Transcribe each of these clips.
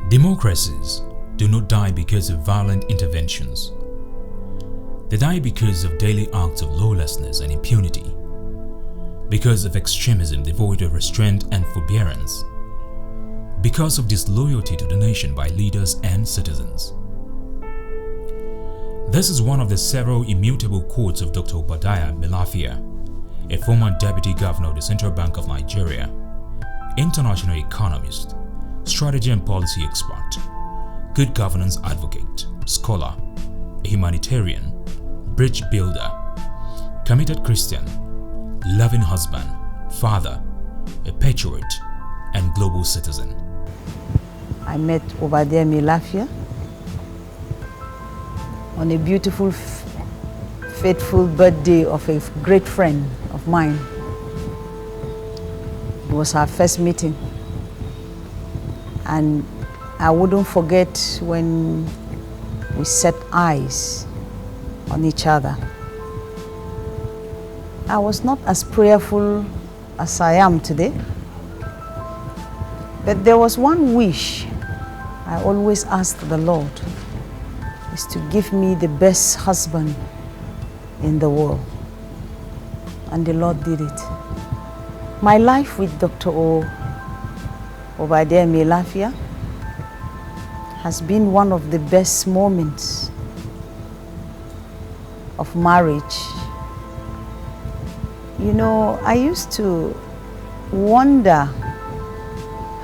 Democracies do not die because of violent interventions. They die because of daily acts of lawlessness and impunity, because of extremism devoid of restraint and forbearance, because of disloyalty to the nation by leaders and citizens. This is one of the several immutable quotes of Dr. Obadiah Mailafia, a former deputy governor of the Central Bank of Nigeria, international economist, strategy and policy expert, good governance advocate, scholar, a humanitarian, bridge builder, committed Christian, loving husband, father, a patriot, and global citizen. I met Obadiah Mailafia on a beautiful, faithful birthday of a great friend of mine. It was our first meeting. And I wouldn't forget when we set eyes on each other. I was not as prayerful as I am today, but there was one wish I always asked the Lord, is to give me the best husband in the world. And the Lord did it. My life with Dr. Obadiah Mailafia has been one of the best moments of marriage. You know, I used to wonder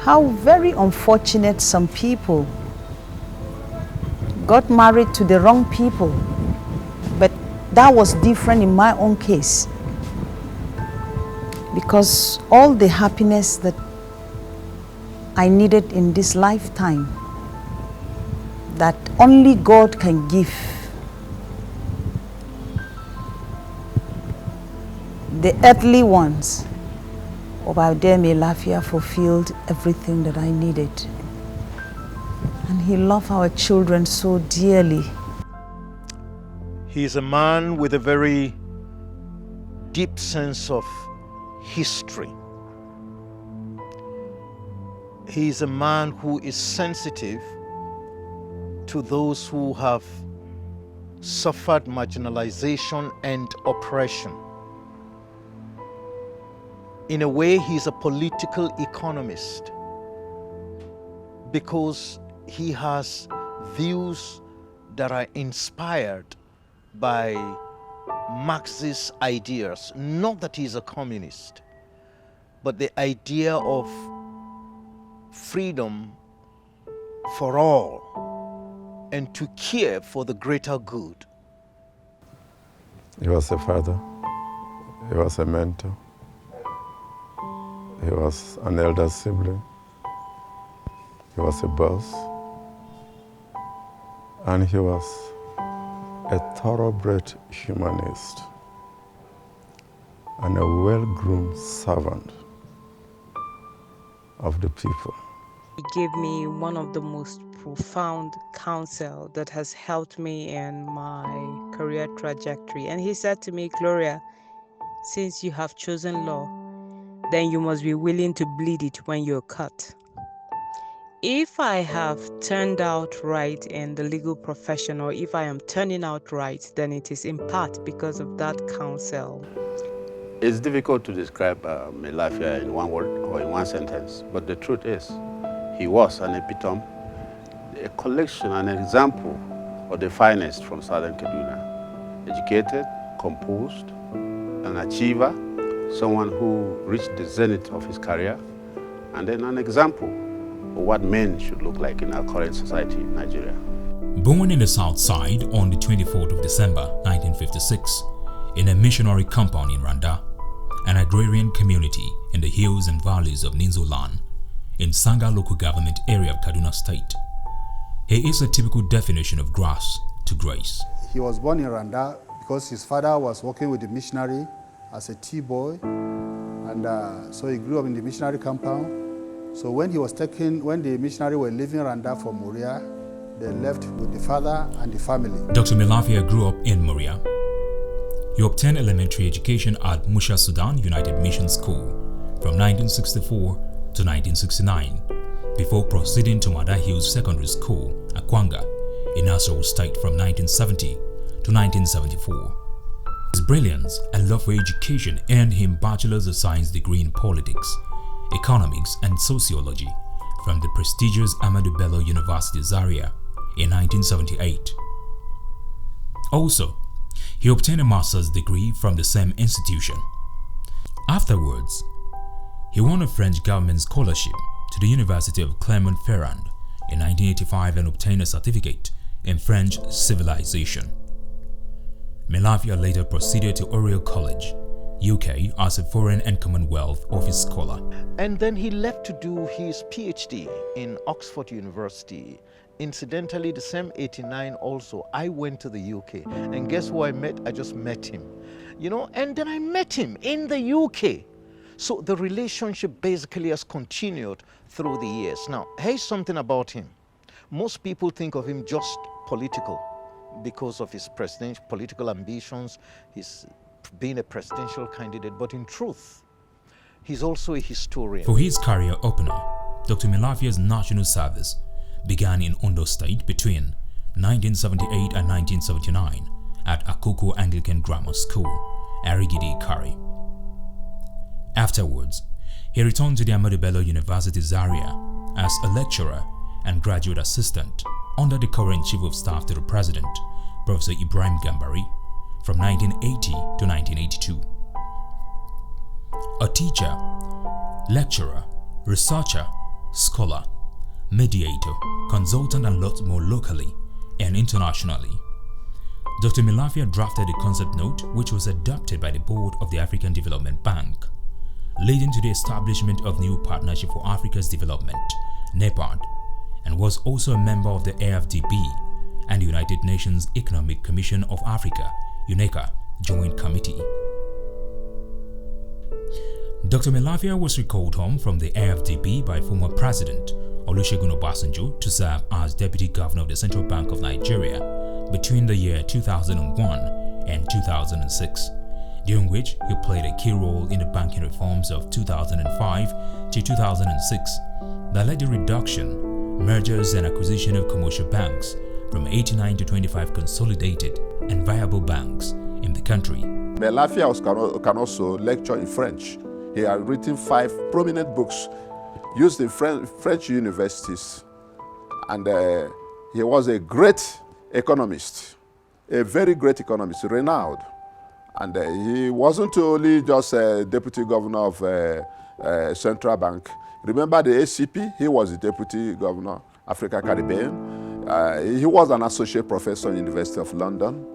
how very unfortunate some people got married to the wrong people, but that was different in my own case, because all the happiness that I needed in this lifetime that only God can give, the earthly ones, Obadiah Mailafia fulfilled everything that I needed. And he loved our children so dearly. He is a man with a very deep sense of history. He is a man who is sensitive to those who have suffered marginalization and oppression. In a way, he's a political economist because he has views that are inspired by Marxist ideas. Not that he's a communist, but the idea of freedom for all and to care for the greater good. He was a father, he was a mentor, he was an elder sibling, he was a boss, and he was a thoroughbred humanist and a well-groomed servant of the people. He gave me one of the most profound counsel that has helped me in my career trajectory. And he said to me, Gloria, since you have chosen law, then you must be willing to bleed it when you're cut. If I have turned out right in the legal profession, or if I am turning out right, then it is in part because of that counsel. It's difficult to describe Mailafia in one word or in one sentence, but the truth is, he was an epitome, a collection, an example of the finest from Southern Kaduna. Educated, composed, an achiever, someone who reached the zenith of his career, and then an example of what men should look like in our current society in Nigeria. Born in the South Side on the 24th of December 1956 in a missionary compound in Randa, an agrarian community in the hills and valleys of Ninzolan, in Sanga local government area of Kaduna State. He is a typical definition of grass to grace. He was born in Randa because his father was working with the missionary as a T-boy, and so he grew up in the missionary compound. So when the missionary were leaving Randa for Moria, they left with the father and the family. Dr. Mailafia grew up in Moria. He obtained elementary education at Musha Sudan United Mission School from 1964 to 1969, before proceeding to Mada Hills Secondary School, Akwanga, in Nasarawa State from 1970 to 1974. His brilliance and love for education earned him Bachelor's of Science degree in Politics, Economics and Sociology from the prestigious Ahmadu Bello University Zaria in 1978. Also, he obtained a master's degree from the same institution. Afterwards, he won a French government scholarship to the University of Clermont-Ferrand in 1985 and obtained a certificate in French civilization. Mailafia later proceeded to Oriel College, UK as a Foreign and Commonwealth Office scholar. And then he left to do his PhD in Oxford University. Incidentally, the same 89 also, I went to the UK. And guess who I met? I just met him. You know, and then I met him in the UK. So the relationship basically has continued through the years. Now, here's something about him. Most people think of him just political because of his political ambitions, his being a presidential candidate, but in truth, he's also a historian. For his career opener, Dr. Mailafia's national service began in Ondo State between 1978 and 1979 at Akoko Anglican Grammar School, Arigidi, Kari. Afterwards, he returned to the Ahmadu Bello University Zaria as a lecturer and graduate assistant under the current Chief of Staff to the President, Professor Ibrahim Gambari, from 1980 to 1982. A teacher, lecturer, researcher, scholar, mediator, consultant and lots more locally and internationally, Dr. Mailafia drafted a concept note which was adopted by the board of the African Development Bank, leading to the establishment of New Partnership for Africa's Development, NEPAD, and was also a member of the AFDB and the United Nations Economic Commission of Africa, UNECA, Joint Committee. Dr. Mailafia was recalled home from the AFDB by former President Olusegun Obasanjo to serve as Deputy Governor of the Central Bank of Nigeria between the year 2001 and 2006, during which he played a key role in the banking reforms of 2005 to 2006 that led to reduction, mergers and acquisition of commercial banks from 89 to 25 consolidated and viable banks in the country. Mailafia can also lecture in French. He has written 5 prominent books used in French universities, and he was a great economist, a very great economist, renowned. And he wasn't only just a deputy governor of Central Bank. Remember the ACP? He was the deputy governor, Africa Caribbean. He was an associate professor in the University of London.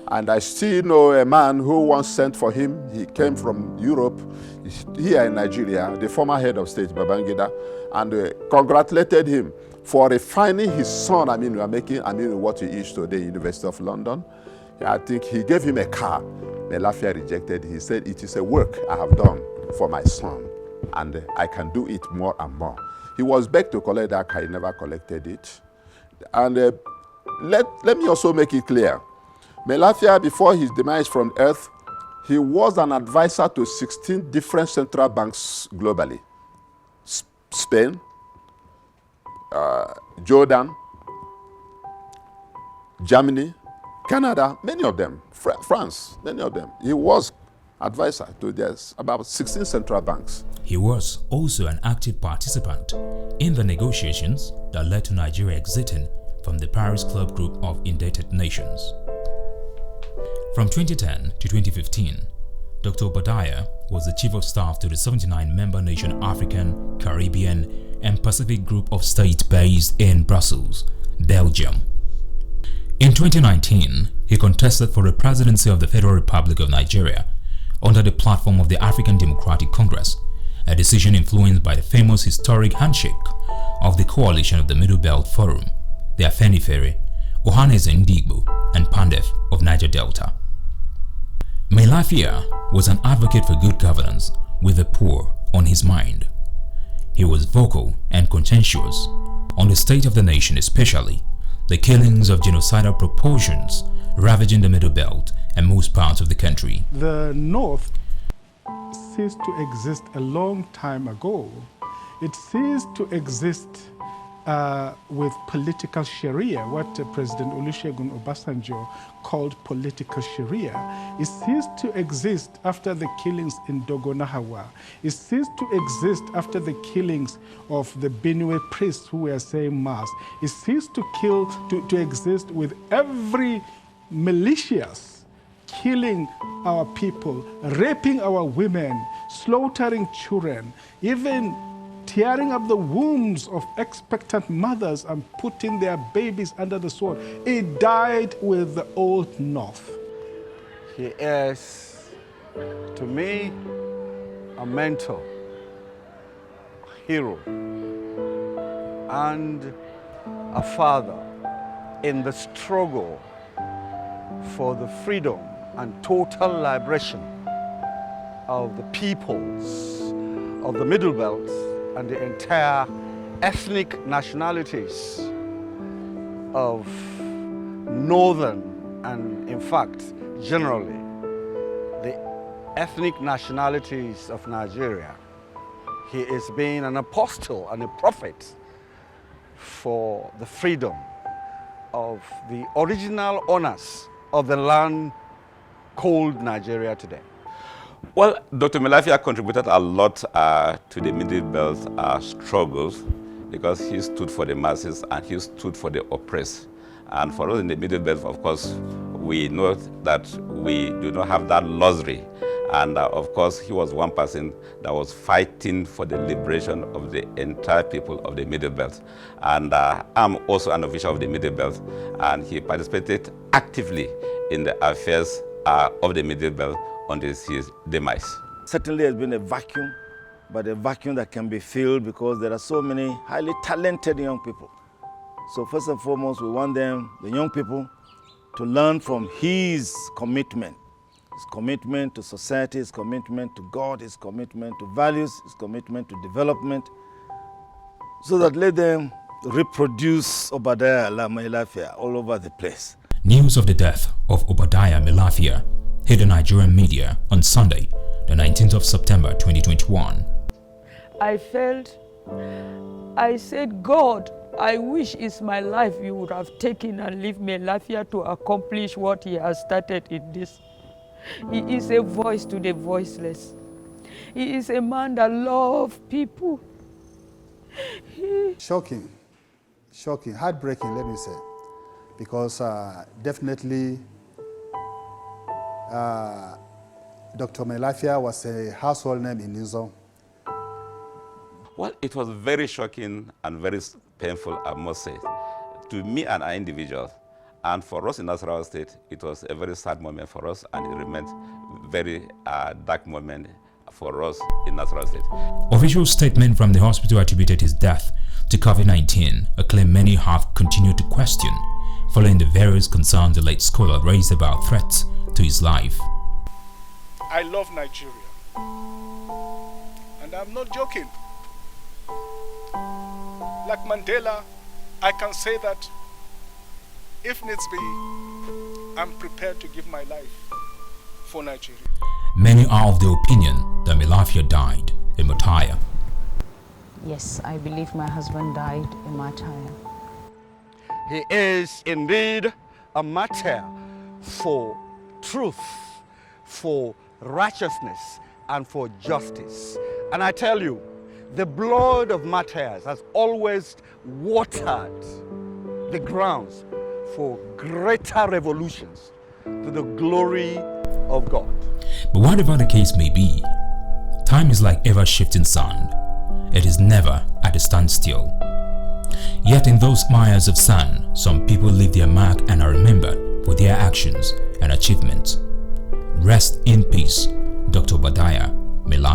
And I still know a man who once sent for him. He came from Europe, here in Nigeria, the former head of state, Babangida, and congratulated him for refining his son, making what he is today, University of London. I think he gave him a car. Mailafia rejected. He said, "It is a work I have done for my son, and I can do it more and more." He was begged to collect that car. He never collected it. And let me also make it clear. Mailafia, before his demise from earth, he was an advisor to 16 different central banks globally. Spain, Jordan, Germany, Canada, many of them, France, many of them. He was advisor to about 16 central banks. He was also an active participant in the negotiations that led to Nigeria exiting from the Paris Club group of indebted nations. From 2010 to 2015, Dr. Obadiah was the Chief of Staff to the 79-member nation African, Caribbean, and Pacific Group of States based in Brussels, Belgium. In 2019, he contested for the presidency of the Federal Republic of Nigeria under the platform of the African Democratic Congress, a decision influenced by the famous historic handshake of the coalition of the Middle Belt Forum, the Afenifere, Ohanaeze Ndigbo, and Pandef of Niger Delta. Mailafia was an advocate for good governance with the poor on his mind. He was vocal and conscientious on the state of the nation, especially the killings of genocidal proportions ravaging the Middle Belt and most parts of the country. The North ceased to exist a long time ago. It ceased to exist with political Sharia, what President Olusegun Obasanjo called political Sharia. It ceased to exist after the killings in Dogonahawa. It ceased to exist after the killings of the Benue priests who were saying mass. It ceased to exist with every malicious killing our people, raping our women, slaughtering children, even tearing up the wombs of expectant mothers and putting their babies under the sword. It died with the Old North. He is, to me, a mentor, hero, and a father in the struggle for the freedom and total liberation of the peoples of the Middle Belt and the entire ethnic nationalities of northern and, in fact, generally, the ethnic nationalities of Nigeria. He is being an apostle and a prophet for the freedom of the original owners of the land called Nigeria today. Well, Dr. Mailafia contributed a lot to the Middle Belt struggles because he stood for the masses and he stood for the oppressed. And for us in the Middle Belt, of course, we know that we do not have that luxury. And of course, he was one person that was fighting for the liberation of the entire people of the Middle Belt. And I'm also an official of the Middle Belt, and he participated actively in the affairs of the Middle Belt until his demise. Certainly has been a vacuum, but a vacuum that can be filled because there are so many highly talented young people. So first and foremost, we want them, the young people, to learn from his commitment to society, his commitment to God, his commitment to values, his commitment to development, so that let them reproduce Obadiah Mailafia all over the place. News of the death of Obadiah Mailafia hit the Nigerian media on Sunday, the 19th of September 2021. I felt, I said, God, I wish it's my life you would have taken and leave Mailafia to accomplish what he has started in this. He is a voice to the voiceless. He is a man that loves people. Shocking, heartbreaking, let me say, because definitely Dr. Mailafia was a household name in Nizon. Well, it was very shocking and very painful, I must say, to me and our individuals. And for us in Nasarawa State, it was a very sad moment for us, and it remains a very dark moment for us in Nasarawa State. Official statement from the hospital attributed his death to COVID-19, a claim many have continued to question, following the various concerns the late scholar raised about threats to his life. I love Nigeria, and I'm not joking. Like Mandela, I can say that if needs be, I'm prepared to give my life for Nigeria. Many are of the opinion that Mailafia died a martyr. Yes, I believe my husband died a martyr. He is indeed a martyr for truth, for righteousness, and for justice. And I tell you, the blood of martyrs has always watered the grounds for greater revolutions to the glory of God. But whatever the case may be, time is like ever-shifting sand. It is never at a standstill. Yet in those mires of sand, some people leave their mark and are remembered for their actions and achievements. Rest in peace, Dr. Obadiah Mailafia.